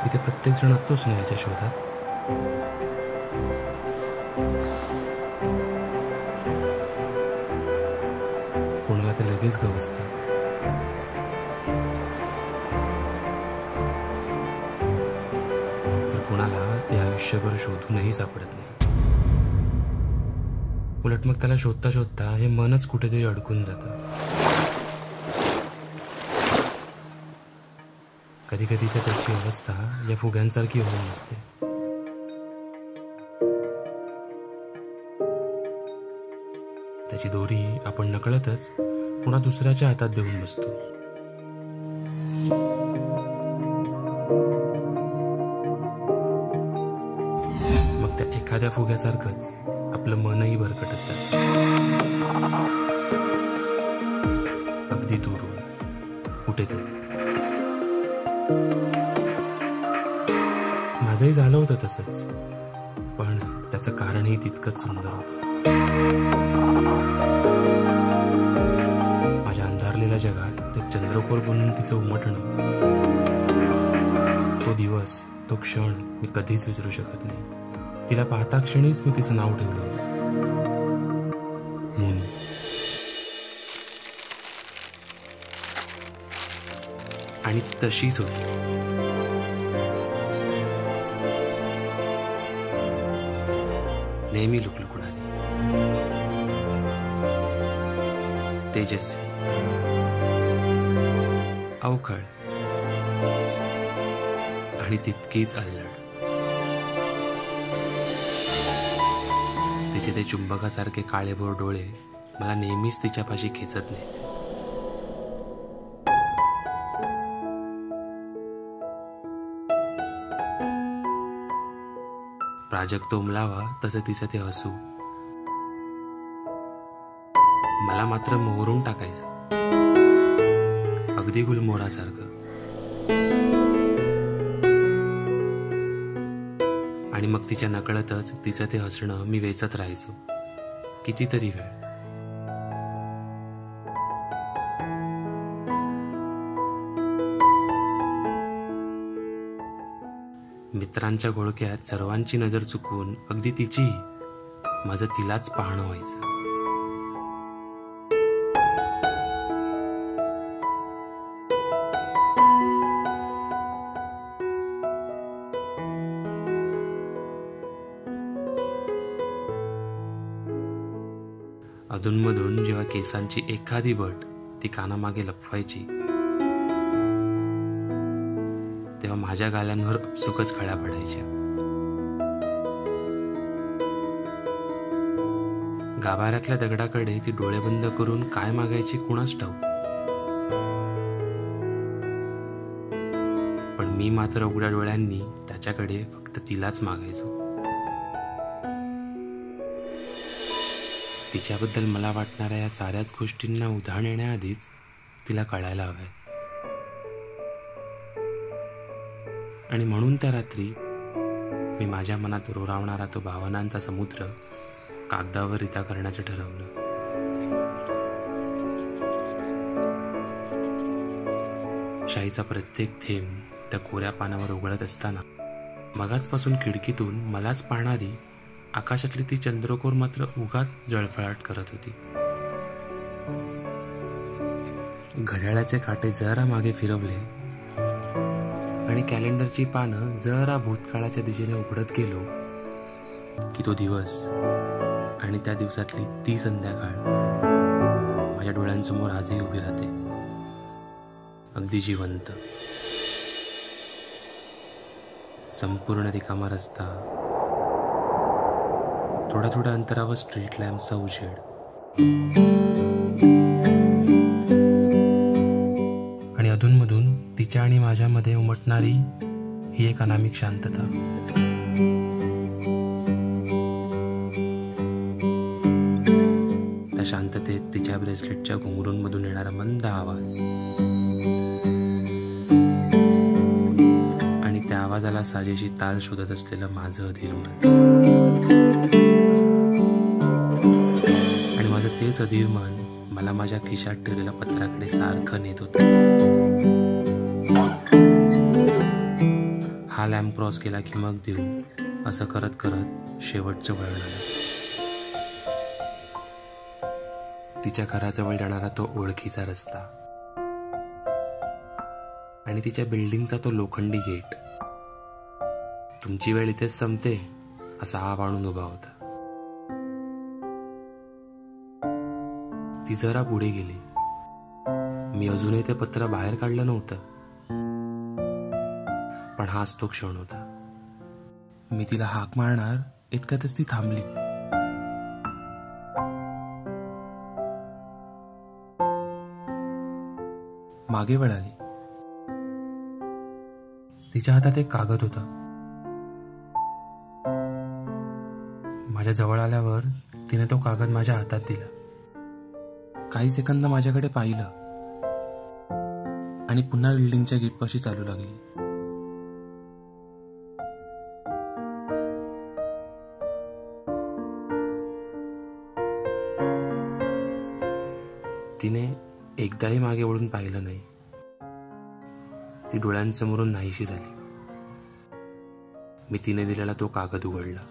इथे प्रत्येक जण असतोच ना याच्या शोधात. कोणाला ते लगेच गवसतं, तर कोणाला ते आयुष्यभर शोधूनही सापडत नाही. उलट मग त्याला शोधता शोधता हे मनच कुठेतरी अडकून जातं. कधी कधी तर त्याची अवस्था या फुग्यांसारखी होऊन असते. त्याची दोरी आपण नकळतच कोणा दुसऱ्याच्या हातात देऊन बसतो. मग त्या एखाद्या फुग्यासारखंच आपलं मनही भरकटत जातं. अगदी दूरून कुठेतरी. माझंही झालं होतं तसंच, पण त्याचं कारणही तितकंच सुंदर होतं. माझ्या अंधारलेल्या जगात ते चंद्रकोर बनून तिचं उमटणं, तो दिवस, तो क्षण मी कधीच विसरू शकत नाही. तिला पाहता क्षणीच मी तिचं नाव ठेवलं होतं, मोनी. आणि ती तशीच होती. नेहमी लुकलुकणारी, तेजस्वी, अवखळ आणि तितकीच अल्लड. तिचे ते चुंबकासारखे काळेभोर डोळे मला नेहमीच तिच्यापाशी खेचत न्यायचे. प्राजक्त उमलावा तसं तिचं ते हसू मला मात्र मोहरून टाकायचं, अगदी गुलमोहरासारखं. आणि मग तिच्या नकळतच तिचं ते हसणं मी वेचत राहायचो कितीतरी वेळ. मित्रांच्या घोळक्यात सर्वांची नजर चुकवून अगदी तिचीही, माझं तिलाच पाहणं व्हायचं. अधूनमधून जेव्हा केसांची एखादी बट ती कानामागे लपवायची, तेव्हा माझ्या गाल्यांवर अपसुकच खळ्या पडायच्या. गाभाऱ्यातल्या दगडाकडे ती डोळे बंद करून काय मागायची कुणास ठाऊक. पण मी मात्र उघड्या डोळ्यांनी त्याच्याकडे फक्त तिलाच मागायचो. तिच्याबद्दल मला वाटणाऱ्या या साऱ्याच गोष्टींना उधाण येण्याआधीच तिला कळायला हवंय. आणि म्हणून त्या रात्री मी माझ्या मनात रोरावणारा तो भावनांचा समुद्र कागदावर रिता करण्याचं ठरवलं. शाईचा प्रत्येक थेंब त्या कोऱ्या पानावर उघडत असताना मगाचपासून खिडकीतून मलाच पाहणारी आकाशातली ती चंद्रकोर मात्र उगाच जळफळाट करत होती. घड्याळाचे काटे जरा मागे फिरवले आणि कॅलेंडरची पानं जरा भूतकाळाच्या दिशेने उघडत गेलो की तो दिवस आणि त्या दिवसातली ती संध्याकाळ माझ्या डोळ्यांसमोर आजही उभी राहते, अगदी जिवंत. संपूर्ण रिकामा रस्ता, थोड्या थोड्या अंतरावर स्ट्रीट लॅम्पचा उजेड, आणि अधूनमधून तिच्या आणि माझ्यामध्ये उमटणारी ही एक अनामिक शांतता. त्या शांततेत तिच्या ब्रेसलेटच्या घुंगरूंमधून येणारा मंद आवाज आणि त्या आवाजाला साजेशी ताल शोधत असलेलं माझं अधीर मन. आणि माझं तेच अधीर मन मला माझ्या खिशात ठेवलेल्या पत्राकडे सारखं नेत होतं. हा लॅम्प क्रॉस केला की मग देऊ, असं करत करत शेवटचं वळण आलं. तिच्या घराजवळ जाणारा तो ओळखीचा रस्ता आणि तिच्या बिल्डिंगचा तो लोखंडी गेट. तुमची वेळ इथेच संपते असा हा आणून उभा होता. ती जरा पुढे गेली. मी अजूनही ते पत्र बाहेर काढलं नव्हतं, पण हाच तो क्षण होता. मी तिला हाक मारणार इतक्यातच ती थांबली. मागे वळाली. तिच्या हातात एक कागद होता. माझ्या जवळ आल्यावर तिने तो कागद माझ्या हातात दिला. काही सेकंद माझ्याकडे पाहिलं आणि पुन्हा बिल्डिंगच्या गेटपाशी चालू लागली. तिने एकदाही मागे वळून पाहिलं नाही. ती डोळ्यांसमोरून नाहीशी झाली. मी तिने दिलेला तो कागद उघडला.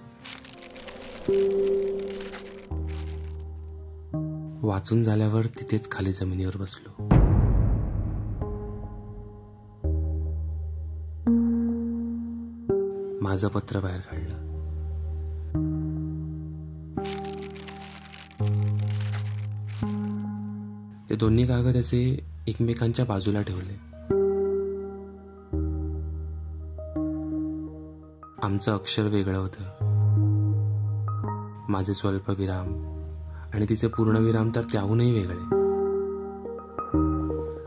वाचून झाल्यावर तिथेच खाली जमिनीवर बसलो. माझं पत्र बाहेर काढलं. ते दोन्ही कागद असे एकमेकांच्या बाजूला ठेवले. आमचं अक्षर वेगळं होतं. माझे स्वल्पविराम आणि तिचे पूर्णविराम तर त्याहूनही वेगळे.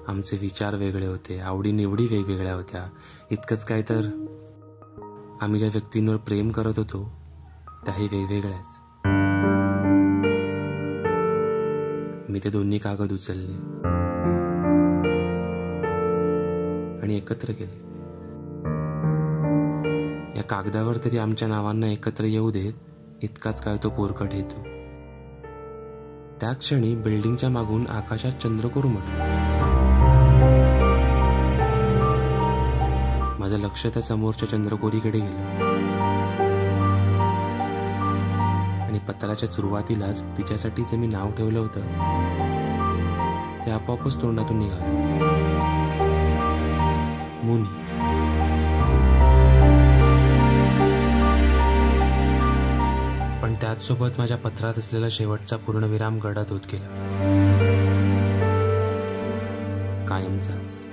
आमचे विचार वेगळे होते, आवडीनिवडी वेगवेगळ्या होत्या. इतकंच काय तर आम्ही ज्या व्यक्तींवर प्रेम करत होतो त्याही वेगवेगळ्याच. मी ते दोन्ही कागद उचलले आणि एकत्र केले. या कागदावर तरी आमच्या नावांना एकत्र येऊ देत, इतकाच काय तो पोरकट हेतू. त्या क्षणी बिल्डिंगच्या मागून आकाशात चंद्रकोर उमटलं. माझं लक्ष त्या समोरच्या चंद्रकोरीकडे गेलं आणि पत्राच्या सुरुवातीलाच तिच्यासाठी जे मी नाव ठेवलं होतं ते आपोआपच तोंडातून निघालं. मुनी. पण त्याचसोबत माझ्या पत्रात असलेला शेवटचा पूर्णविराम गडद होत गेला, कायमचाच.